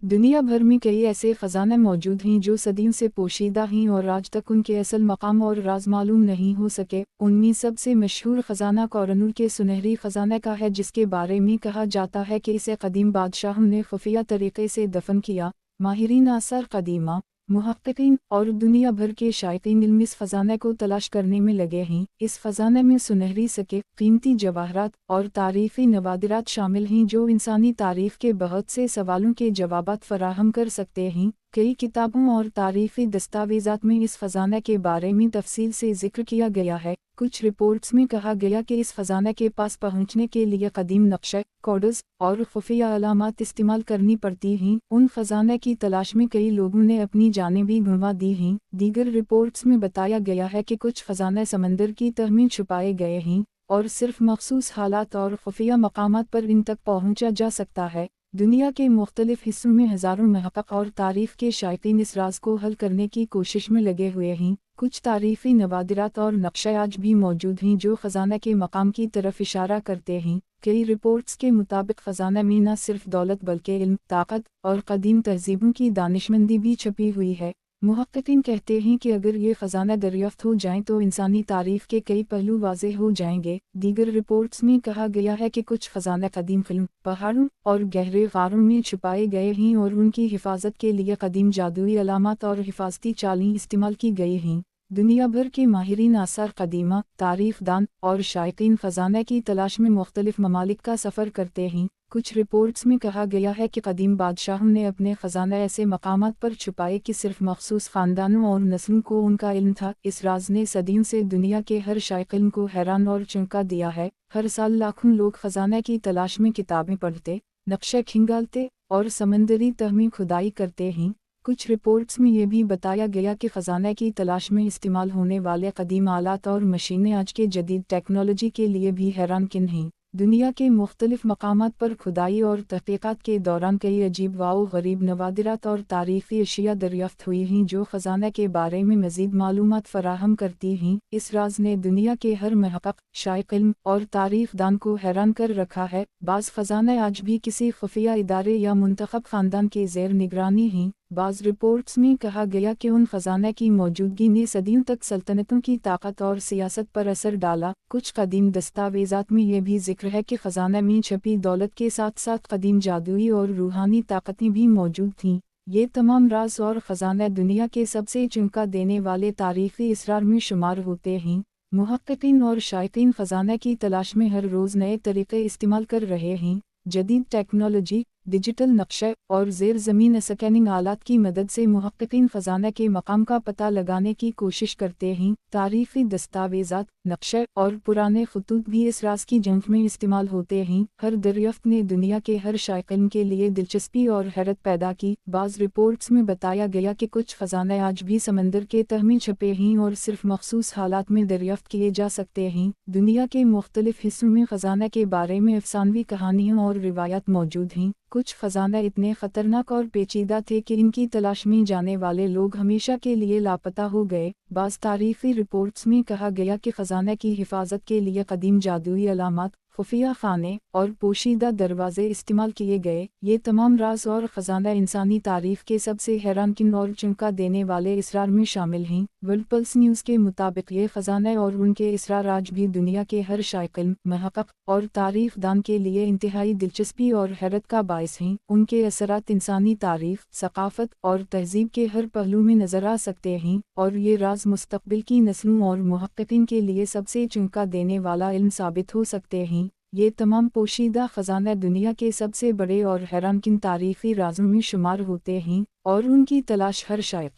दुनिया भर में कई ऐसे ख़जाने मौजूद हैं जो सदियों से पोशीदा हैं और आज तक उनके असल मकाम और राज मालूम नहीं हो सके। उनमें सबसे मशहूर ख़जाना कौरनूल के सुनहरी ख़जाने का है, जिसके बारे में कहा जाता है कि इसे क़दीम बादशाहों ने खुफिया तरीक़े से दफन किया। माहिरीन आसार क़दीमा, मुहक्किकीन और दुनिया भर के शायकीन इल्म इस ख़जाने को तलाश करने में लगे हैं। इस ख़जाने में सुनहरी सिक्के, कीमती जवाहरात और तारीख़ी नवादिरात शामिल हैं जो इंसानी तारीख़ के बहुत से सवालों के जवाबात फ़राहम कर सकते हैं। कई किताबों और तारीख़ी दस्तावेज़ात में इस ख़जाने के बारे में तफसील से ज़िक्र किया गया है। कुछ रिपोर्ट्स में कहा गया कि इस ख़जाने के पास पहुंचने के लिए क़दीम नक्शे, कोड्स और खुफिया अलामात इस्तेमाल करनी पड़ती हैं। उन ख़जाने की तलाश में कई लोगों ने अपनी जानें भी गंवा दी हैं। दीगर रिपोर्ट्स में बताया गया है कि कुछ ख़जाने समंदर की तह में छुपाए गए हैं और सिर्फ मखसूस हालात और खुफिया मकामात पर इन तक पहुंचा जा सकता है। दुनिया के मुख्तलिफ हिस्सों में हज़ारों महक़क़ और तारीफ़ के शायकीन इस राज को हल करने की कोशिश में लगे हुए हैं। कुछ तारीख़ी नवादिरात और नक्शे आज भी मौजूद हैं जो ख़जाने के मकाम की तरफ इशारा करते हैं। कई रिपोर्ट्स के मुताबिक ख़जाने में न सिर्फ दौलत बल्कि इल्म, ताकत और क़दीम तहज़ीबों की दानिशमंदी भी छुपी हुई है। मुहक्किकीन कहते हैं कि अगर ये ख़जाने दरियाफ़्त हो जाएं तो इंसानी तारीख़ के कई पहलू वाज़ेह हो जाएंगे। दीगर रिपोर्ट्स में कहा गया है कि कुछ ख़जाने क़दीम फ़िल्म, पहाड़ों और गहरे ग़ारों में छुपाए गए हैं और उनकी हिफाजत के लिए क़दीम जादुई अलामात और हिफाजती चालें इस्तेमाल की गई हैं। दुनिया भर के माहिरीन आसार क़दीमा, तारीख़ दान और शायकीन ख़जाने की तलाश में मुख्तलिफ ममालिक का सफ़र करते हैं। कुछ रिपोर्ट्स में कहा गया है कि क़दीम बादशाहों ने अपने ख़जाने ऐसे मकामात पर छुपाए कि सिर्फ मखसूस ख़ानदानों और नस्लों को उनका इल्म था। इस राज ने सदियों से दुनिया के हर शायकीन को हैरान और चौंका दिया है। हर साल लाखों लोग ख़जाने की तलाश में किताबें पढ़ते, नक्शे खिंगालते और समंदरी तह में खुदाई करते हैं। कुछ रिपोर्ट्स में ये भी बताया गया कि ख़जाने की तलाश में इस्तेमाल होने वाले क़दीम आलात और मशीनें आज के जदीद टेक्नोलॉजी के लिए भी हैरानकुन हैं। दुनिया के मुख्तलिफ मकामात पर खुदाई और तहक़ीक़ात के दौरान कई अजीब व गरीब नवादिरात और तारीख़ी अशिया दरियाफ़्त हुई हैं जो ख़जाने के बारे में मज़ीद मालूमात फ़राहम करती हैं। इस राज ने दुनिया के हर महक़क़, शायक़ इल्म और तारीख़ दान को हैरान कर रखा है। बाज़ ख़जाने आज भी किसी खुफिया इदारे या मुंतख़ब ख़ानदान के ज़ेर निगरानी हैं। बाज़ रिपोर्ट्स में कहा गया कि उन ख़जाने की मौजूदगी ने सदियों तक सल्तनतों की ताकत और सियासत पर असर डाला। कुछ क़दीम दस्तावेज़ात में यह भी ज़िक्र है कि ख़जाने में छपी दौलत के साथ साथ क़दीम जादुई और रूहानी ताकतें भी मौजूद थीं। ये तमाम राज और ख़जाने दुनिया के सबसे चौंका देने वाले तारीख़ी इसरार में शुमार होते हैं। मुहक्किकीन और शायकीन ख़जाने की तलाश में हर रोज़ नए तरीक़े इस्तेमाल कर रहे हैं। जदीद टेक्नोलॉजी, डिजिटल नक्शे और ज़ेर ज़मीन स्कैनिंग आलात की मदद से मुहक्किकीन ख़जाने के मकाम का पता लगाने की कोशिश करते हैं। तारीख़ी दस्तावेज़ात, नक्शे और पुराने ख़ुतूत भी इस राज की जंग में इस्तेमाल होते हैं। हर दरियाफ़्त ने दुनिया के हर शायकीन के लिए दिलचस्पी और हैरत पैदा की। बाज़ रिपोर्ट्स में बताया गया कि कुछ ख़जाने आज भी समंदर के तह में छुपे हैं और सिर्फ मखसूस हालात में दरियाफ़्त किए जा सकते हैं। दुनिया के मुख्तलिफ हिस्सों में ख़जाने के बारे में अफ़सानवी कहानियाँ और रिवायात मौजूद हैं। कुछ ख़जाने इतने ख़तरनाक और पेचीदा थे कि इनकी तलाश में जाने वाले लोग हमेशा के लिए लापता हो गए। बाज़ तारीख़ी रिपोर्ट्स में कहा गया कि ख़जाने की हिफाजत के लिए क़दीम जादुई अलामात, खुफिया खाने और पोशीदा दरवाज़े इस्तेमाल किए गए। ये तमाम राज और ख़जाने इंसानी तारीख़ के सबसे हैरानकुन और चौंका देने वाले इसरार में शामिल हैं। वर्ल्ड पल्स न्यूज़ के मुताबिक ये ख़जाने और उनके इसरार आज भी दुनिया के हर शायक़, महक़क़ और तारीख़ दान के लिए इंतहाई दिलचस्पी और हैरत का बाइस हैं। उनके असरात इंसानी तारीख़, सक़ाफ़त और तहज़ीब के हर पहलू में नज़र आ सकते हैं और ये राज मुस्तक़बिल की नस्लों और मुहक्किकीन के लिए सबसे चौंका देने वाला इल्म साबित हो सकते हैं। ये तमाम पोशीदा ख़जाने दुनिया के सबसे बड़े और हैरानकुन तारीख़ी राज़ों में शुमार होते हैं और उनकी तलाश हर शायक़,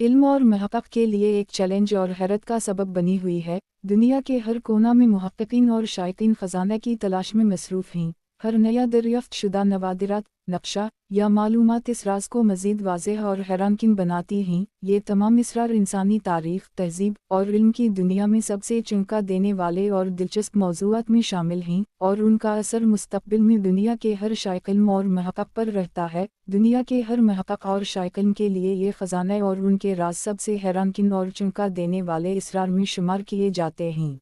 इल्म और महक़क़ के लिए एक चैलेंज और हैरत का सबब बनी हुई है। दुनिया के हर कोना में मुहक्किकीन और शायकीन ख़जाने की तलाश में मसरूफ़ हैं। हर नया दरियाफ़्त शुदा नवादिरात, नक्शा या मालूमात इस राज को मज़ीद वाज़ेह और हैरानकुन बनाती हैं। ये तमाम इसरार इंसानी तारीख़, तहज़ीब और इल्म की दुनिया में सबसे चौंका देने वाले और दिलचस्प मौज़ूआत में शामिल हैं और उनका असर मुस्तक़बिल में दुनिया के हर शायक़ इल्म और महक़क़ पर रहता है। दुनिया के हर महक़क़ और शायक़ इल्म के लिए ये ख़जाने और उनके राज सबसे हैरानकुन और चौंका देने वाले इसरार में शुमार किए जाते हैं।